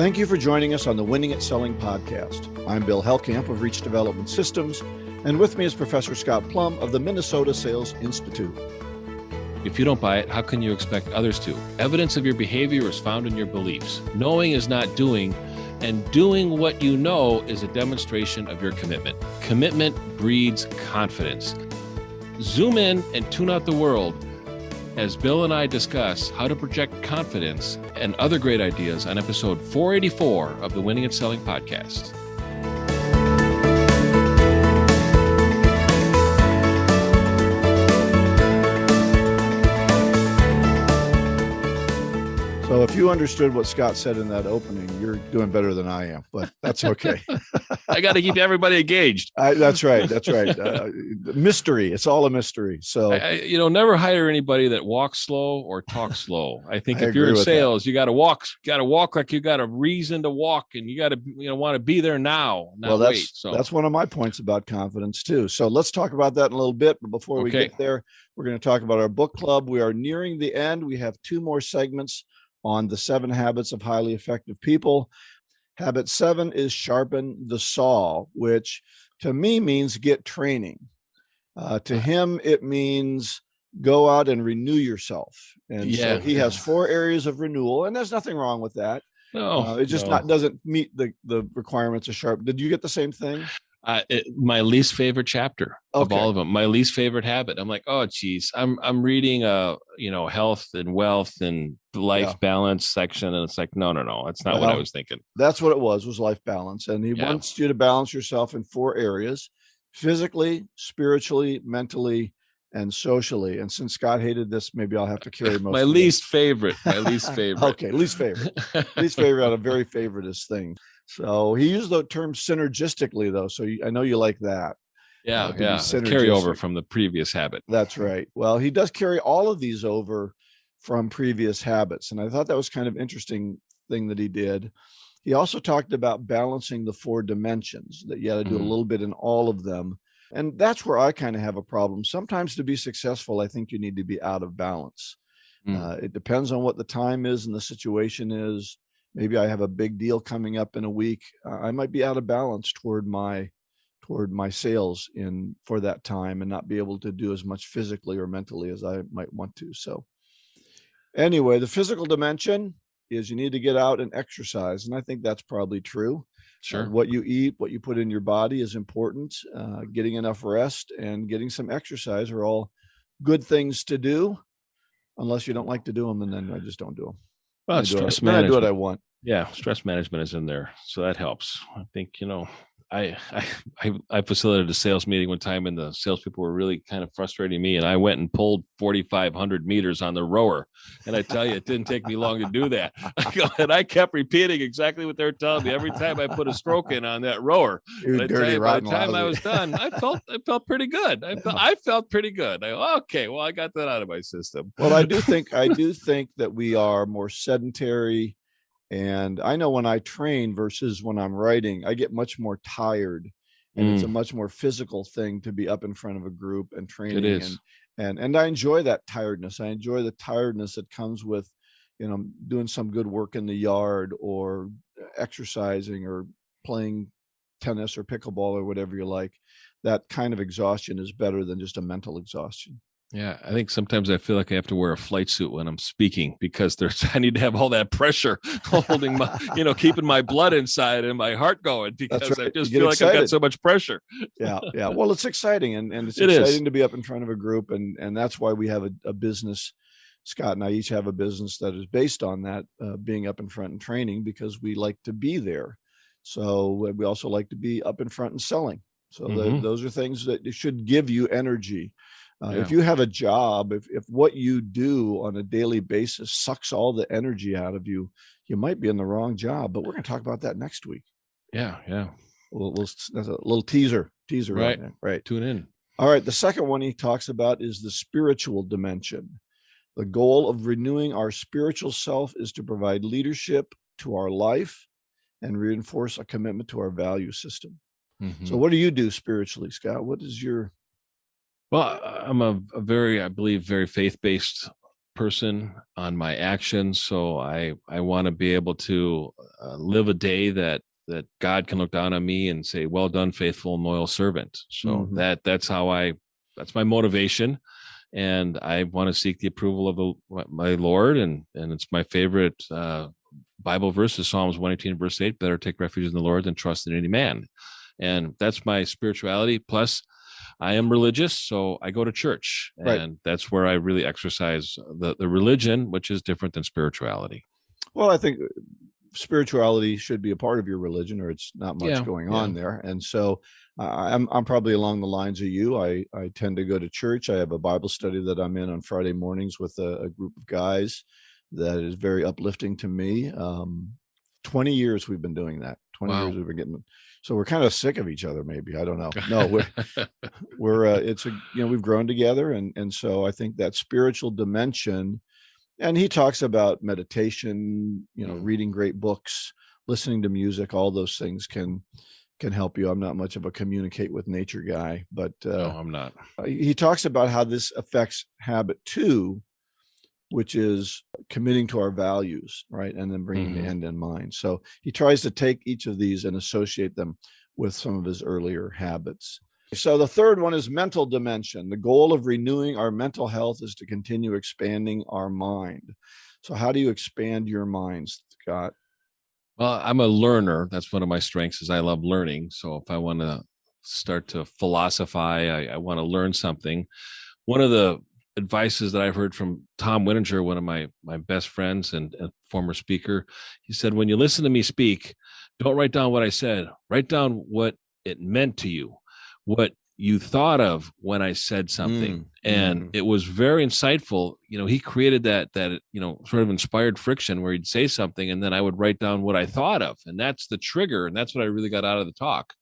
Thank you for joining us on the Winning at Selling podcast. I'm Bill Hellkamp of Reach Development Systems, and with me is Professor Scott Plum of the Minnesota Sales Institute. If you don't buy it, how can you expect others to? Evidence of your behavior is found in your beliefs. Knowing is not doing, and doing what you know is a demonstration of your commitment. Commitment breeds confidence. Zoom in and tune out the world as Bill and I discuss how to project confidence and other great ideas on episode 484 of the Winning at Selling podcast. So if you understood what Scott said in that opening, you're doing better than I am, but that's okay. I got to keep everybody engaged. That's right. That's right. Mystery. It's all a mystery. So, never hire anybody that walks slow or talks slow. I think if you're in sales, you got to walk like you got a reason to walk, and you got to, want to be there now. That's one of my points about confidence too. So let's talk about that in a little bit. But before we get there, we're going to talk about our book club. We are nearing the end. We have 2 more segments on the 7 habits of highly effective people. Habit 7 is sharpen the saw, which to me means get training. To him, it means go out and renew yourself. And so he has 4 areas of renewal, and there's nothing wrong with that. It just doesn't meet the requirements of sharp. Did you get the same thing? My least favorite chapter of all of them, my least favorite habit. I'm like, oh, geez, I'm reading health and wealth and life balance section. And it's like, no, that's not what I was thinking. That's what it was life balance. And he wants you to balance yourself in 4 areas: physically, spiritually, mentally, and socially. And since Scott hated this, maybe I'll have to carry most my of least favorite. My least favorite. Okay. Least favorite. Least favorite out of very favoriteest thing. So he used the term synergistically, though. So I know you like that. Carry over from the previous habit. That's right. Well, he does carry all of these over from previous habits. And I thought that was kind of interesting thing that he did. He also talked about balancing the 4 dimensions, that you got to do a little bit in all of them. And that's where I kind of have a problem. Sometimes to be successful, I think you need to be out of balance. It depends on what the time is and the situation is. Maybe I have a big deal coming up in a week. I might be out of balance toward my sales for that time and not be able to do as much physically or mentally as I might want to. So anyway, the physical dimension is you need to get out and exercise. And I think that's probably true. Sure. What you eat, what you put in your body is important. Getting enough rest and getting some exercise are all good things to do, unless you don't like to do them. And then I just don't do them. Well, stress management. I do what I want. Yeah, stress management is in there, so that helps. I think I facilitated a sales meeting one time, and the salespeople were really kind of frustrating me, and I went and pulled 4,500 meters on the rower. And I tell you, it didn't take me long to do that. And I kept repeating exactly what they were telling me every time I put a stroke in on that rower. By the time I was done, I felt pretty good. I felt pretty good. I got that out of my system. Well, I do think that we are more sedentary. And I know when I train versus when I'm writing, I get much more tired, and it's a much more physical thing to be up in front of a group and training. It is. And I enjoy that tiredness. I enjoy the tiredness that comes with, doing some good work in the yard or exercising or playing tennis or pickleball or whatever you like. That kind of exhaustion is better than just a mental exhaustion. Yeah, I think sometimes I feel like I have to wear a flight suit when I'm speaking, because I need to have all that pressure holding my, keeping my blood inside and my heart going, because I just feel like I've got so much pressure. Yeah. Well, it's exciting, and it's exciting to be up in front of a group, and that's why we have a business. Scott and I each have a business that is based on that, being up in front and training, because we like to be there. So we also like to be up in front and selling. So those are things that should give you energy. If you have a job, if what you do on a daily basis sucks all the energy out of you, you might be in the wrong job. But we're going to talk about that next week. Yeah. That's a little teaser. Right. Tune in. All right. The second one he talks about is the spiritual dimension. The goal of renewing our spiritual self is to provide leadership to our life and reinforce a commitment to our value system. So what do you do spiritually, Scott? What is your... Well, I'm a very, I believe, very faith-based person on my actions. So I want to be able to live a day that God can look down on me and say, "Well done, faithful and loyal servant." So that's my motivation, and I want to seek the approval of my Lord, and it's my favorite Bible verse is Psalms 118 verse 8. Better take refuge in the Lord than trust in any man, and that's my spirituality. Plus, I am religious, so I go to church, and that's where I really exercise the religion, which is different than spirituality. Well, I think spirituality should be a part of your religion, or it's not much going on there. And so I'm probably along the lines of you. I tend to go to church. I have a Bible study that I'm in on Friday mornings with a group of guys that is very uplifting to me. 20 years we've been doing that. 20 years we've been getting. So we're kind of sick of each other, maybe. I don't know. No, we've grown together, and so I think that spiritual dimension. And he talks about meditation, reading great books, listening to music. All those things can help you. I'm not much of a communicate with nature guy, but no, I'm not. He talks about how this affects habit 2, which is committing to our values, right? And then bringing the end in mind. So he tries to take each of these and associate them with some of his earlier habits. So the third one is mental dimension. The goal of renewing our mental health is to continue expanding our mind. So how do you expand your mind, Scott? Well, I'm a learner. That's one of my strengths is I love learning. So if I want to start to philosophize, I want to learn something. One of the advices that I've heard from Tom Winninger, one of my best friends and former speaker, he said, when you listen to me speak, don't write down what I said, write down what it meant to you, what you thought of when I said something. And it was very insightful. He created that sort of inspired friction where he'd say something and then I would write down what I thought of. And that's the trigger. And that's what I really got out of the talk.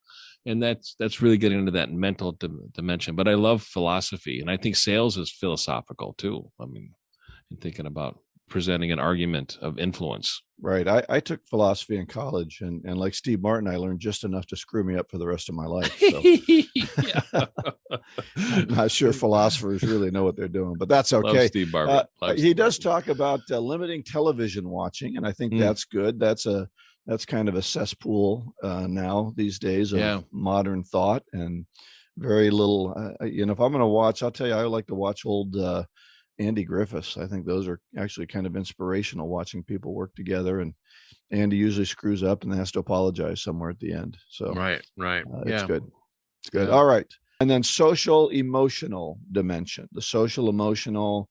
And that's really getting into that mental dimension. But I love philosophy, and I think sales is philosophical too. I mean, in thinking about presenting an argument of influence. Right. I took philosophy in college, and like Steve Martin, I learned just enough to screw me up for the rest of my life. So I'm not sure philosophers really know what they're doing, but that's okay. Love Steve Martin. He does talk about limiting television watching, and I think that's good. That's kind of a cesspool now these days of modern thought, and very little. If I'm going to watch, I'll tell you, I like to watch old Andy Griffiths. I think those are actually kind of inspirational, watching people work together. And Andy usually screws up and has to apologize somewhere at the end. So right. It's good. It's good. All right. And then social emotional dimension. The social emotional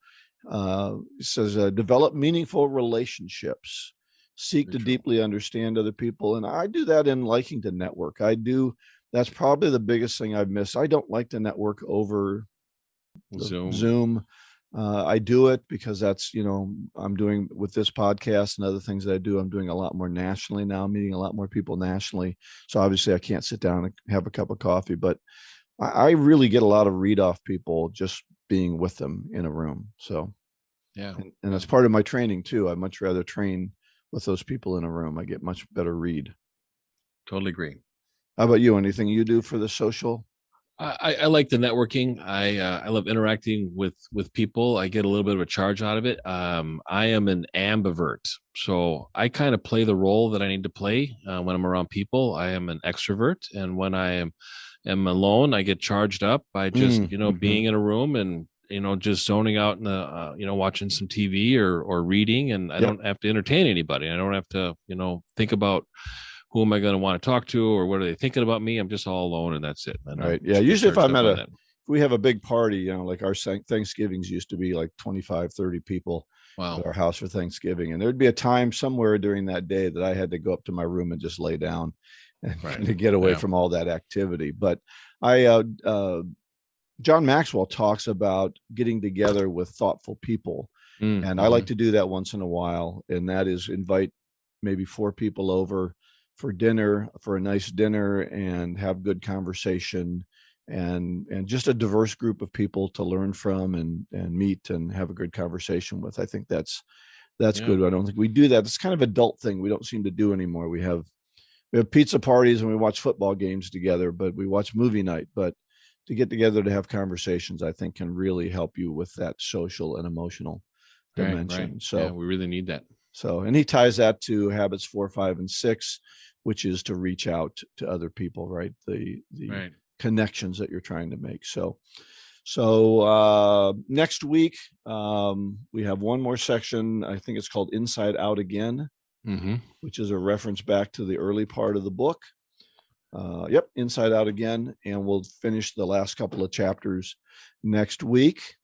says develop meaningful relationships. Seek to deeply understand other people. And I do that in liking to network. That's probably the biggest thing I've missed. I don't like to network over Zoom. I do it because that's, I'm doing with this podcast and other things that I do. I'm doing a lot more nationally now, meeting a lot more people nationally. So obviously I can't sit down and have a cup of coffee, but I really get a lot of read off people just being with them in a room. So, and that's part of my training too. I'd much rather train with those people in a room. I get much better read. Totally agree. How about you? Anything you do for the social? I like the networking. I love interacting with people. I get a little bit of a charge out of it. I am an ambivert, so I kind of play the role that I need to play when I'm around people. I am an extrovert, and when I am alone, I get charged up by just being in a room and just zoning out in the watching some TV or reading, and I don't have to entertain anybody. I don't have to think about who am I going to want to talk to or what are they thinking about me. I'm just all alone, and that's it. Right. Yeah. Usually if we have a big party, like our Thanksgivings used to be like 25, 30 people at our house for Thanksgiving. And there'd be a time somewhere during that day that I had to go up to my room and just lay down and to get away from all that activity. But John Maxwell talks about getting together with thoughtful people. And I like to do that once in a while. And that is invite maybe 4 people over for dinner, for a nice dinner, and have good conversation, and just a diverse group of people to learn from and meet and have a good conversation with. I think that's good. I don't think we do that. It's kind of an adult thing we don't seem to do anymore. We have pizza parties and we watch football games together, but we watch movie night. But to get together to have conversations, I think can really help you with that social and emotional dimension. Right. So yeah, we really need that. So, and he ties that to habits 4, 5, and 6, which is to reach out to other people, right? The Right. connections that you're trying to make. So next week, we have one more section. I think it's called Inside Out Again, which is a reference back to the early part of the book. Yep, Inside Out Again. And we'll finish the last couple of chapters next week.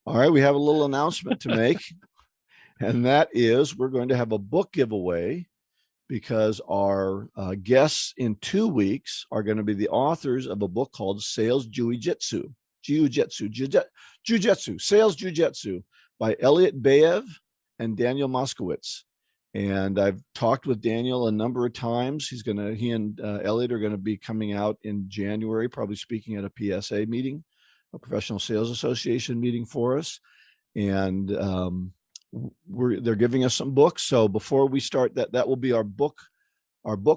All right, we have a little announcement to make. And that is, we're going to have a book giveaway because our guests in 2 weeks are going to be the authors of a book called Sales Jiu-Jitsu, Sales Jiu-Jitsu by Elliot Baev and Daniel Moskowitz. And I've talked with Daniel a number of times. He and Elliot are going to be coming out in January, probably speaking at a PSA meeting, a Professional Sales Association meeting for us. And they're giving us some books. So before we start that will be our book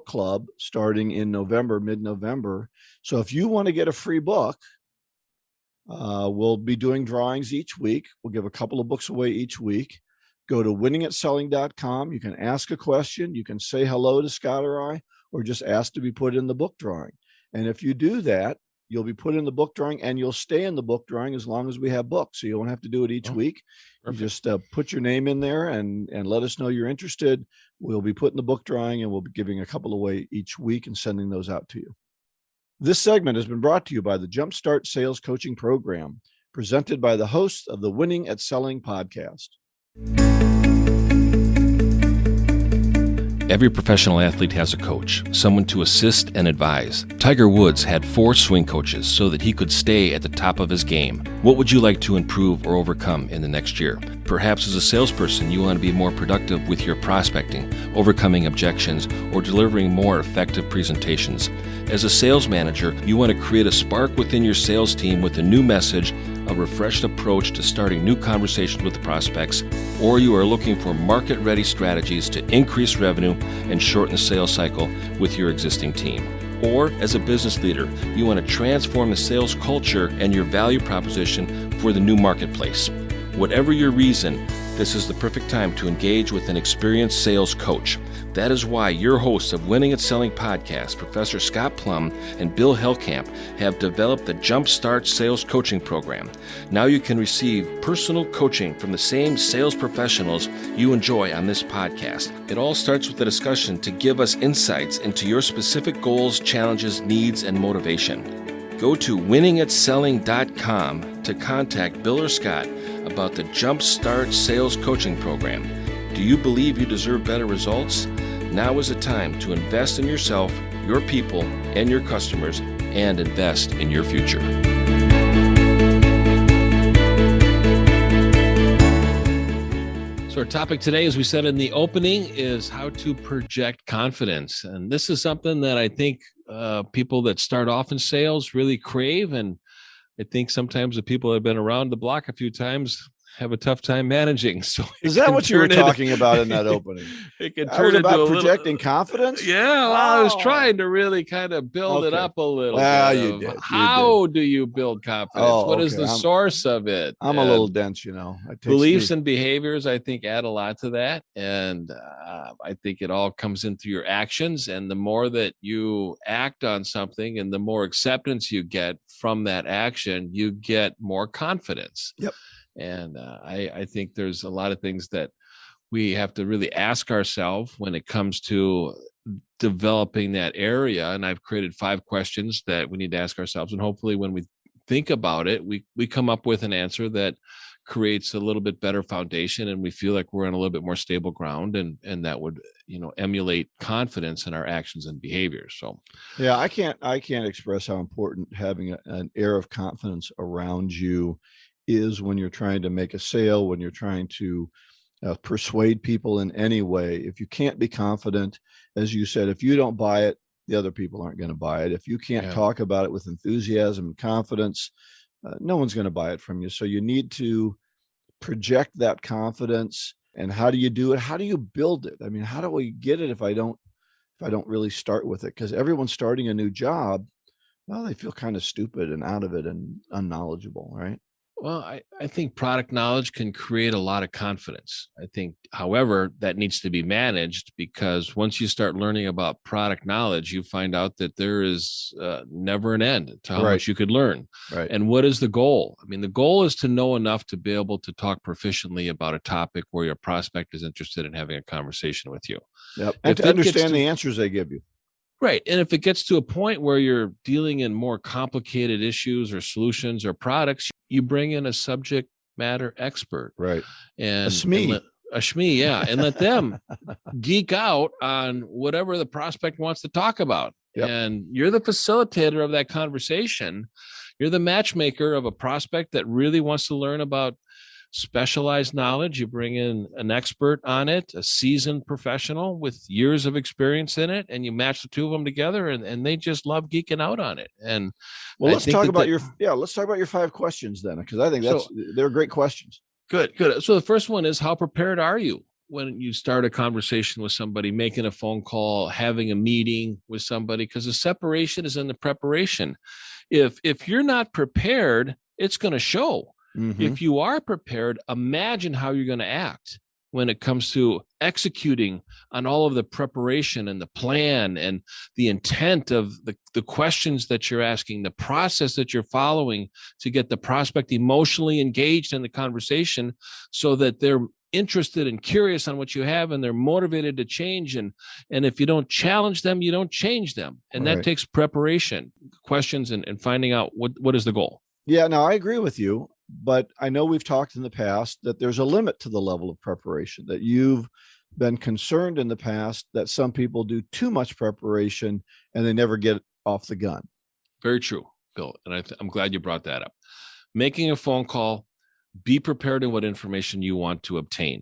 club starting in November, mid-November. So if you want to get a free book, we'll be doing drawings each week. We'll give a couple of books away each week. Go to winningatselling.com. You can ask a question. You can say hello to Scott or I, or just ask to be put in the book drawing. And if you do that, you'll be put in the book drawing, and you'll stay in the book drawing as long as we have books. So you won't have to do it each week. Perfect. You just put your name in there and let us know you're interested. We'll be putting the book drawing, and we'll be giving a couple away each week and sending those out to you. This segment has been brought to you by the Jumpstart Sales Coaching Program, presented by the hosts of the Winning at Selling podcast. Every professional athlete has a coach, someone to assist and advise. Tiger Woods had 4 swing coaches so that he could stay at the top of his game. What would you like to improve or overcome in the next year? Perhaps as a salesperson, you want to be more productive with your prospecting, overcoming objections, or delivering more effective presentations. As a sales manager, you want to create a spark within your sales team with a new message, a refreshed approach to starting new conversations with prospects, or you are looking for market-ready strategies to increase revenue and shorten the sales cycle with your existing team. Or as a business leader, you want to transform the sales culture and your value proposition for the new marketplace. Whatever your reason, this is the perfect time to engage with an experienced sales coach. That is why your hosts of Winning at Selling podcast, Professor Scott Plum and Bill Hellkamp, have developed the Jumpstart Sales Coaching Program. Now you can receive personal coaching from the same sales professionals you enjoy on this podcast. It all starts with a discussion to give us insights into your specific goals, challenges, needs, and motivation. Go to winningatselling.com to contact Bill or Scott about the Jumpstart Sales Coaching Program. Do you believe you deserve better results? Now is the time to invest in yourself, your people, and your customers, and invest in your future. So our topic today, as we said in the opening, is how to project confidence. And this is something that I think people that start off in sales really crave. And I think sometimes the people that have been around the block a few times have a tough time managing. So is that what you were talking about in that opening? It can turn into about projecting confidence. Yeah, well, I was trying to really kind of build it up a little. Well, you did. How do you build confidence? What is the source of it? I'm a little dense, you know. Beliefs and behaviors, I think, add a lot to that, and I think it all comes in through your actions. And the more that you act on something, and the more acceptance you get from that action, you get more confidence. Yep. And I think there's a lot of things that we have to really ask ourselves when it comes to developing that area. And I've created 5 questions that we need to ask ourselves. And hopefully when we think about it, we come up with an answer that creates a little bit better foundation, and we feel like we're on a little bit more stable ground, and that would, emulate confidence in our actions and behaviors. So yeah, I can't express how important having an air of confidence around you is when you're trying to make a sale, when you're trying to persuade people in any way. If you can't be confident, as you said, if you don't buy it, the other people aren't going to buy it. If you can't talk about it with enthusiasm and confidence, no one's going to buy it from you. So you need to project that confidence. And how do you do it? How do you build it? I mean, how do we get it if I don't really start with it? Because everyone's starting a new job, well, they feel kind of stupid and out of it and unknowledgeable, right? Well, I think product knowledge can create a lot of confidence. I think, however, that needs to be managed, because once you start learning about product knowledge, you find out that there is never an end to how much you could learn. Right. And what is the goal? I mean, the goal is to know enough to be able to talk proficiently about a topic where your prospect is interested in having a conversation with you. Yep. And to understand the answers they give you. Right. And if it gets to a point where you're dealing in more complicated issues or solutions or products, you bring in a subject matter expert. Right. And a SME. Yeah. And let them geek out on whatever the prospect wants to talk about. Yep. And you're the facilitator of that conversation. You're the matchmaker of a prospect that really wants to learn about specialized knowledge. You bring in an expert on it, a seasoned professional with years of experience in it, and you match the two of them together, and they just love geeking out on it. And well, let's talk about your 5 questions then, because I think they're great questions. Good. So the first one is, how prepared are you when you start a conversation with somebody, making a phone call, having a meeting with somebody? Because the separation is in the preparation. If you're not prepared, it's going to show. Mm-hmm. If you are prepared, imagine how you're going to act when it comes to executing on all of the preparation and the plan and the intent of the questions that you're asking, the process that you're following to get the prospect emotionally engaged in the conversation so that they're interested and curious on what you have, and they're motivated to change. And if you don't challenge them, you don't change them. And that takes preparation, questions, and finding out what is the goal. Yeah, no, I agree with you. But I know we've talked in the past that there's a limit to the level of preparation, that you've been concerned in the past that some people do too much preparation and they never get off the gun. Very true, Bill. And I'm glad you brought that up. Making a phone call, be prepared in what information you want to obtain.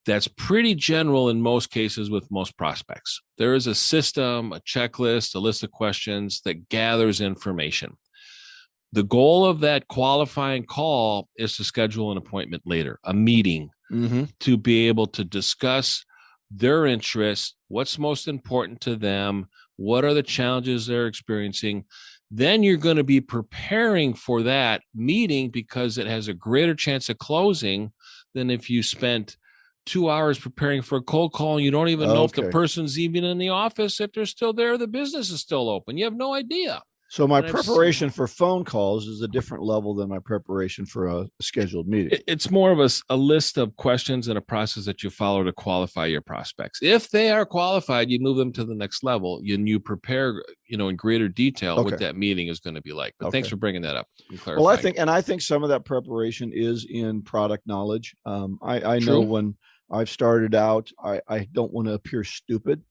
That's pretty general in most cases with most prospects. There is a system, a checklist, a list of questions that gathers information. The goal of that qualifying call is to schedule an appointment later, a meeting, to be able to discuss their interests, what's most important to them, what are the challenges they're experiencing. Then you're going to be preparing for that meeting, because it has a greater chance of closing than if you spent 2 hours preparing for a cold call and you don't even know if the person's even in the office, if they're still there, the business is still open. You have no idea. So my preparation for phone calls is a different level than my preparation for a scheduled meeting. It's more of a list of questions and a process that you follow to qualify your prospects. If they are qualified, you move them to the next level. You prepare, in greater detail what that meeting is going to be like. But thanks for bringing that up. Well, I think some of that preparation is in product knowledge. I know when I've started out, I don't want to appear stupid,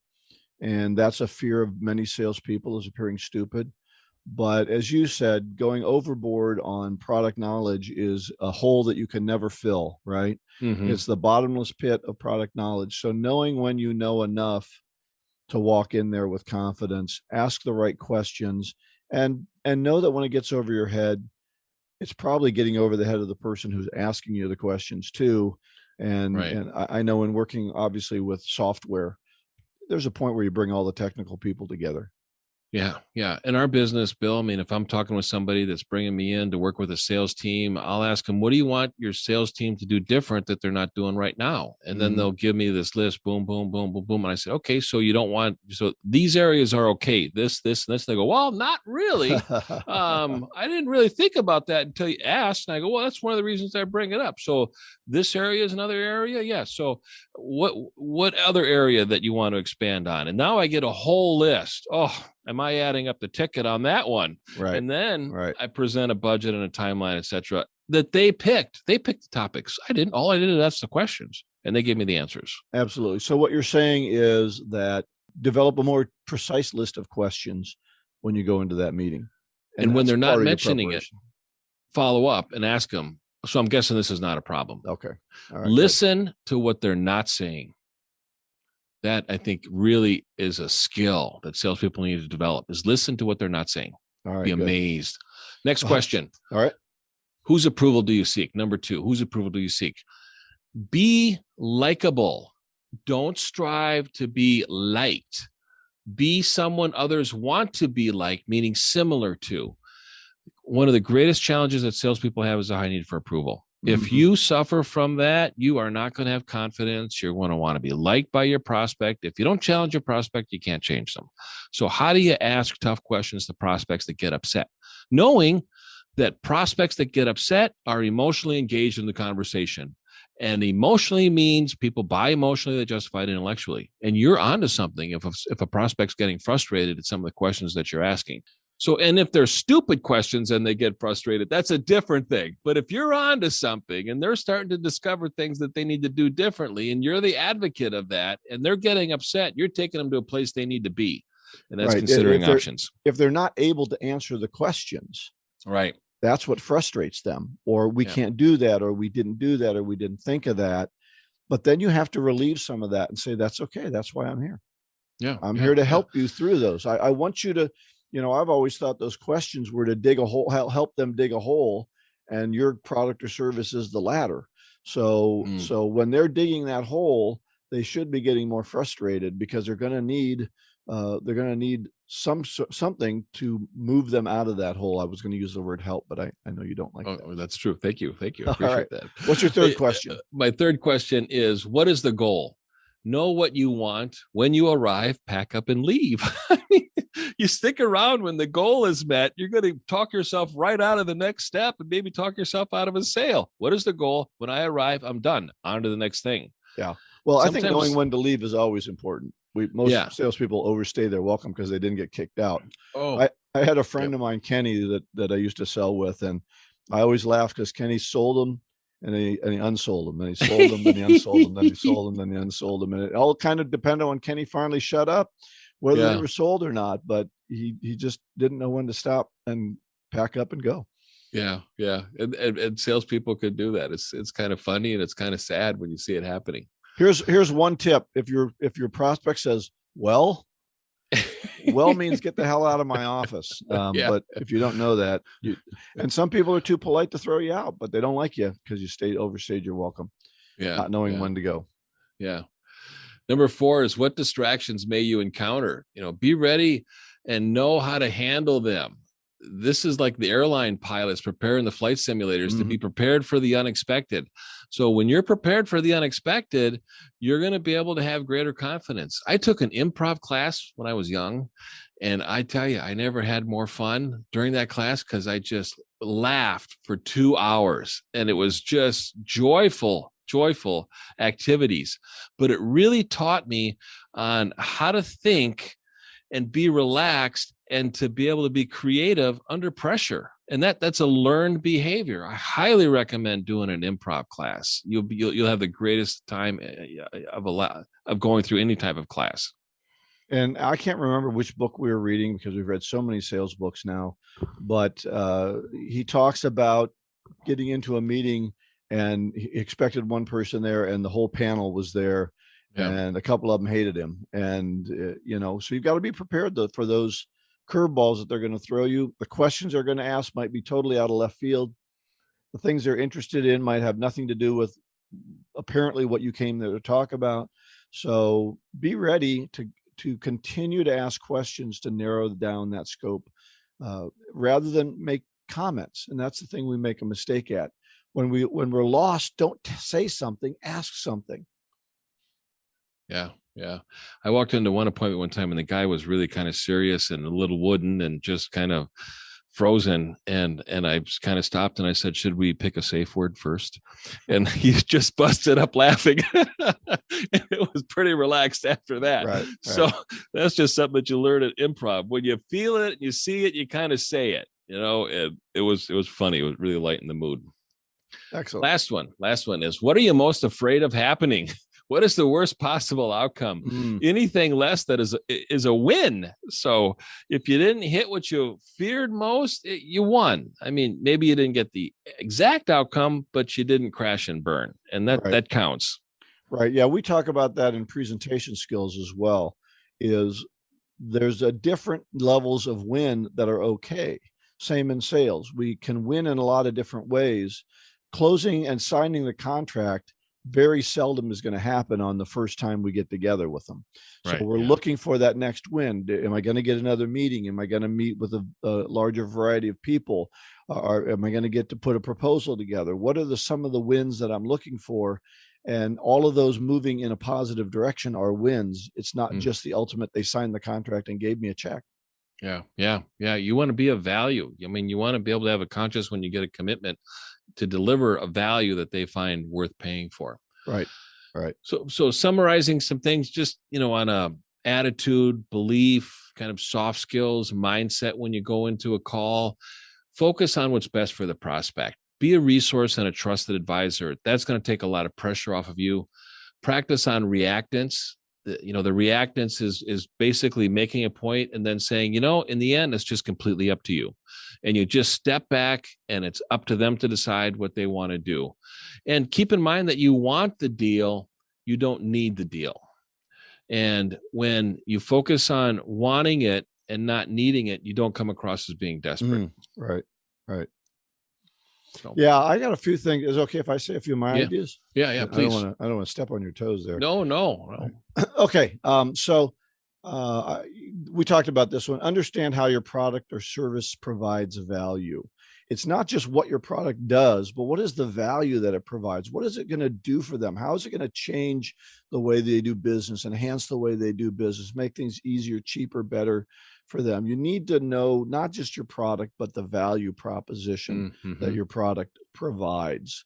and that's a fear of many salespeople, is appearing stupid. But as you said, going overboard on product knowledge is a hole that you can never fill, right? Mm-hmm. It's the bottomless pit of product knowledge. So knowing when you know enough to walk in there with confidence, ask the right questions, and know that when it gets over your head, it's probably getting over the head of the person who's asking you the questions too. And I know in working obviously with software, there's a point where you bring all the technical people together. Yeah. In our business, Bill, I mean, if I'm talking with somebody that's bringing me in to work with a sales team, I'll ask them, what do you want your sales team to do different that they're not doing right now? And then they'll give me this list, boom, boom, boom, boom, boom. And I said, okay, so these areas are okay. This, and this. And they go, well, not really. I didn't really think about that until you asked. And I go, well, that's one of the reasons I bring it up. So this area is another area. Yeah. So what other area that you want to expand on? And now I get a whole list. Oh, am I adding up the ticket on that one? Right. And then I present a budget and a timeline, et cetera, that they picked. They picked the topics. I didn't. All I did is ask the questions, and they gave me the answers. Absolutely. So what you're saying is that develop a more precise list of questions when you go into that meeting. And when they're not mentioning it, follow up and ask them. So I'm guessing this is not a problem. Okay. All right, listen to what they're not saying. That I think really is a skill that salespeople need to develop, is listen to what they're not saying. All right, be amazed. Next question. All right. Whose approval do you seek? Number 2, whose approval do you seek? Be likable. Don't strive to be liked. Be someone others want to be like, meaning similar to. one of the greatest challenges that salespeople have is a high need for approval. If you suffer from that, you are not going to have confidence. You're going to want to be liked by your prospect. If you don't challenge your prospect, you can't change them. So how do you ask tough questions to prospects that get upset? Knowing that prospects that get upset are emotionally engaged in the conversation. And emotionally means people buy emotionally, they justify it intellectually. And you're onto something if a prospect's getting frustrated at some of the questions that you're asking. So, and if they're stupid questions and they get frustrated, that's a different thing. But if you're onto something and they're starting to discover things that they need to do differently, and you're the advocate of that, and they're getting upset, you're taking them to a place they need to be. And that's considering options. If they're not able to answer the questions, right, that's what frustrates them. Or we can't do that, or we didn't do that, or we didn't think of that. But then you have to relieve some of that and say, that's okay. That's why I'm here. Yeah, I'm here to help you through those. I want you to, I've always thought those questions were to dig a hole, help them dig a hole, and your product or service is the ladder. So when they're digging that hole, they should be getting more frustrated because they're going to need something to move them out of that hole. I was going to use the word help, but I know you don't like that. That's true. Thank you. I appreciate that. What's your third question? My third question is, what is the goal? Know what you want. When you arrive, pack up and leave. I mean, you stick around when the goal is met, you're going to talk yourself right out of the next step and maybe talk yourself out of a sale. What is the goal? When I arrive, I'm done. On to the next thing. Yeah. Well, I think knowing when to leave is always important. Most salespeople overstay their welcome because they didn't get kicked out. I had a friend of mine, Kenny, that I used to sell with, and I always laugh because Kenny sold them and he unsold them, and he sold them, then he unsold them, then he sold them, then he unsold them, and it all kind of depended on when Kenny finally shut up, whether they were sold or not. But he just didn't know when to stop and pack up and go. Yeah, and salespeople could do that. It's kind of funny and it's kind of sad when you see it happening. Here's one tip. If your prospect says, well means get the hell out of my office. But if you don't know that, and some people are too polite to throw you out, but they don't like you because you overstayed your welcome. Not knowing when to go. Yeah. Number 4 is, what distractions may you encounter? Be ready and know how to handle them. This is like the airline pilots preparing the flight simulators to be prepared for the unexpected. So when you're prepared for the unexpected, you're going to be able to have greater confidence. I took an improv class when I was young, and I tell you, I never had more fun during that class because I just laughed for 2 hours, and it was just joyful activities. But it really taught me on how to think and be relaxed and to be able to be creative under pressure. And that's a learned behavior. I highly recommend doing an improv class. You'll have the greatest time of going through any type of class. And I can't remember which book we were reading because we've read so many sales books now, but he talks about getting into a meeting and he expected one person there and the whole panel was there. And a couple of them hated him. And, so you've got to be prepared for those curveballs that they're going to throw you. The questions they're going to ask might be totally out of left field. The things they're interested in might have nothing to do with apparently what you came there to talk about. So be ready to continue to ask questions to narrow down that scope rather than make comments. And that's the thing we make a mistake at. When we're lost, don't say something, ask something. Yeah. I walked into one appointment one time and the guy was really kind of serious and a little wooden and just kind of frozen. And I kind of stopped and I said, should we pick a safe word first? And he just busted up laughing. And it was pretty relaxed after that. Right. So that's just something that you learn at improv. When you feel it, you see it, you kind of say it, it was funny. It was really lighten the mood. Excellent. Last one is, what are you most afraid of happening? What is the worst possible outcome? Anything less that is a win. So if you didn't hit what you feared most, you won. I mean, maybe you didn't get the exact outcome, but you didn't crash and burn. And that counts. Right. Yeah. We talk about that in presentation skills as well, there's a different levels of win that are okay. Same in sales. We can win in a lot of different ways. Closing and signing the contract very seldom is going to happen on the first time we get together with them. So Right, we're yeah. looking for that next win. Am I going to get another meeting? Am I going to meet with a larger variety of people? Or am I going to get to put a proposal together? What are some of the wins that I'm looking for? And all of those moving in a positive direction are wins. It's not just the ultimate, they signed the contract and gave me a check. Yeah. Yeah. Yeah. You want to be of value. I mean, you want to be able to have a conscience when you get a commitment to deliver a value that they find worth paying for. Right. Right. So summarizing some things, just, on a attitude, belief, kind of soft skills, mindset, when you go into a call, focus on what's best for the prospect. Be a resource and a trusted advisor. That's going to take a lot of pressure off of you. Practice on reactance. The reactance is basically making a point and then saying, in the end, it's just completely up to you. And you just step back and it's up to them to decide what they want to do. And keep in mind that you want the deal, you don't need the deal. And when you focus on wanting it and not needing it, you don't come across as being desperate. Right. Right. So, yeah, I got a few things. Is it okay if I say a few of my ideas? Yeah, please. I don't want to step on your toes there. No. Okay. So we talked about this one. Understand how your product or service provides value. It's not just what your product does, but what is the value that it provides? What is it going to do for them? How is it going to change the way they do business, enhance the way they do business, make things easier, cheaper, better for them? You need to know not just your product, but the value proposition that your product provides.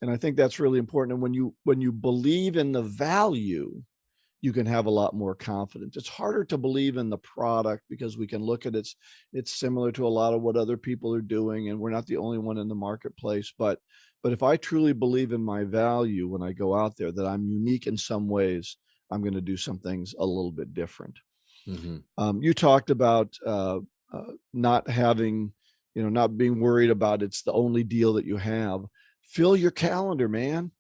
And I think that's really important. And when you believe in the value, you can have a lot more confidence. It's harder to believe in the product because we can look at it's similar to a lot of what other people are doing, and we're not the only one in the marketplace. But if I truly believe in my value when I go out there, that I'm unique in some ways, I'm going to do some things a little bit different. You talked about not having, not being worried about it's the only deal that you have. Fill your calendar, man.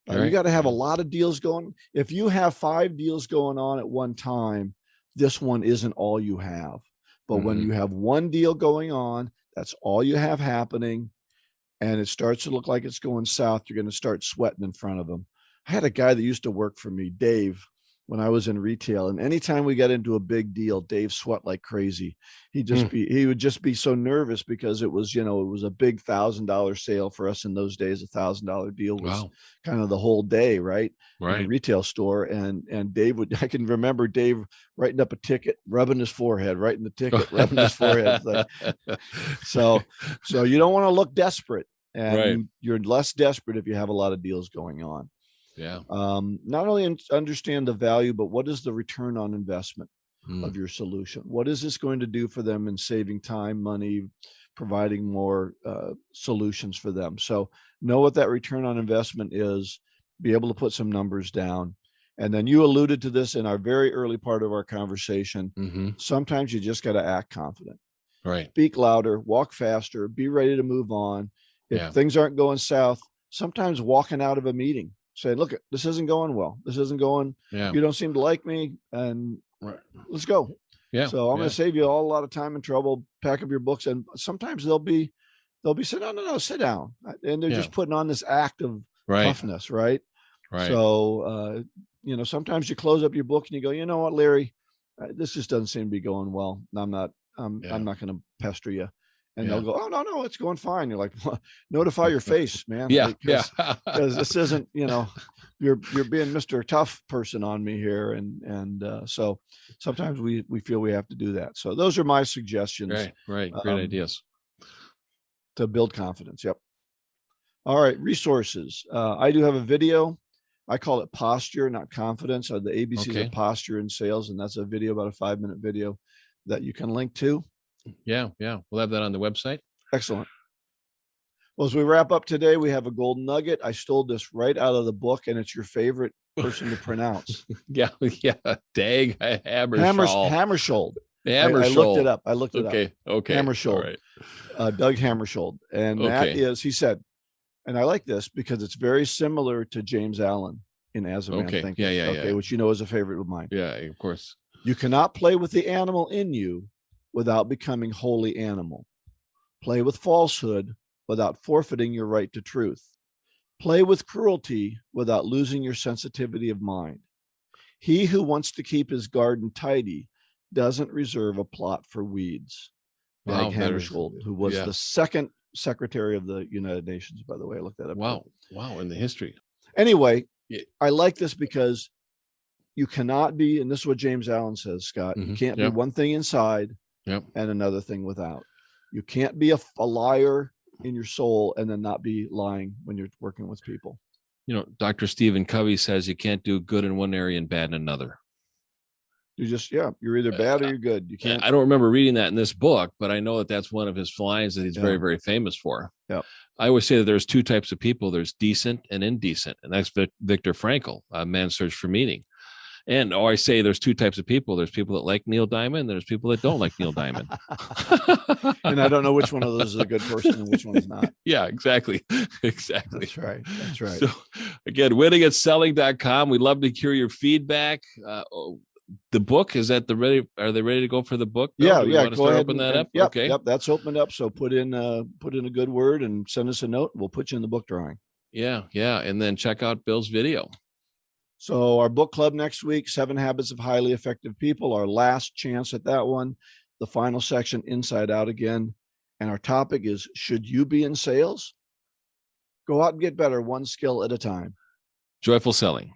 You got to have a lot of deals going. If you have 5 deals going on at one time, this one isn't all you have. But when you have one deal going on, that's all you have happening, and it starts to look like it's going south, you're going to start sweating in front of them. I had a guy that used to work for me, Dave, when I was in retail, and anytime we got into a big deal, Dave sweat like crazy. He would just be so nervous because it was, it was a big $1,000 sale for us in those days. $1,000 deal was kind of the whole day, right? In a retail store. And Dave I can remember Dave writing up a ticket, rubbing his forehead, writing the ticket, rubbing his forehead. So you don't want to look desperate, and you're less desperate if you have a lot of deals going on. Yeah. Not only understand the value, but what is the return on investment of your solution? What is this going to do for them in saving time, money, providing more solutions for them? So know what that return on investment is, be able to put some numbers down. And then you alluded to this in our very early part of our conversation. Sometimes you just got to act confident. Right. Speak louder, walk faster, be ready to move on. If things aren't going south, sometimes walking out of a meeting, say, look, this isn't going well. This isn't going, you don't seem to like me, and let's go. Yeah. So I'm going to save you a lot of time and trouble. Pack up your books. And sometimes they'll be saying, no, sit down. And they're just putting on this act of toughness. Right. So, sometimes you close up your book and you go, you know what, Larry, this just doesn't seem to be going well. I'm not going to pester you. And they'll go, oh, no, it's going fine. You're like, well, notify your face, man. Because this isn't, you're being Mr. Tough person on me here. And so sometimes we feel we have to do that. So those are my suggestions. Right. Great ideas. To build confidence. Yep. All right. Resources. I do have a video. I call it posture, not confidence. The ABCs of posture in sales. And that's a video, about a 5-minute video that you can link to. Yeah. We'll have that on the website. Excellent. Well, as we wrap up today, we have a golden nugget. I stole this right out of the book, and it's your favorite person to pronounce. Yeah. Dag Hammarskjöld. I looked it up. Okay. Hammarskjöld. Right. Doug Hammarskjöld. And that is, he said, and I like this because it's very similar to James Allen in As a Man Thinketh. Yeah. Which is a favorite of mine. Yeah, of course. You cannot play with the animal in you without becoming wholly animal. Play with falsehood without forfeiting your right to truth. Play with cruelty without losing your sensitivity of mind. He who wants to keep his garden tidy doesn't reserve a plot for weeds. Wow, Dag Hammarskjöld, who was the second secretary of the United Nations, by the way. I looked that up. Wow, in the history. Anyway, I like this because you cannot be, and this is what James Allen says, Scott, you can't be one thing inside and another thing without. You can't be a liar in your soul and then not be lying when you're working with people. You know, Dr. Stephen Covey says you can't do good in one area and bad in another. You just, you're either bad or you're good. You can't. I don't remember reading that in this book, but I know that that's one of his lines that he's very, very famous for. Yeah. I always say that there's two types of people. There's decent and indecent. And that's Viktor Frankl, Man's Search for Meaning. And I say there's two types of people. There's people that like Neil Diamond. There's people that don't like Neil Diamond. And I don't know which one of those is a good person and which one is not. Yeah, exactly. Exactly. That's right. That's right. So again, winningatselling.com. We'd love to hear your feedback. The book, is that are they ready to go for the book? Yeah. Go ahead open that up. Yep, Okay. Yep. That's opened up. So put in a good word and send us a note. We'll put you in the book drawing. Yeah. And then check out Bill's video. So our book club next week, 7 Habits of Highly Effective People, our last chance at that one, the final section, Inside Out again. And our topic is, should you be in sales? Go out and get better, one skill at a time. Joyful selling.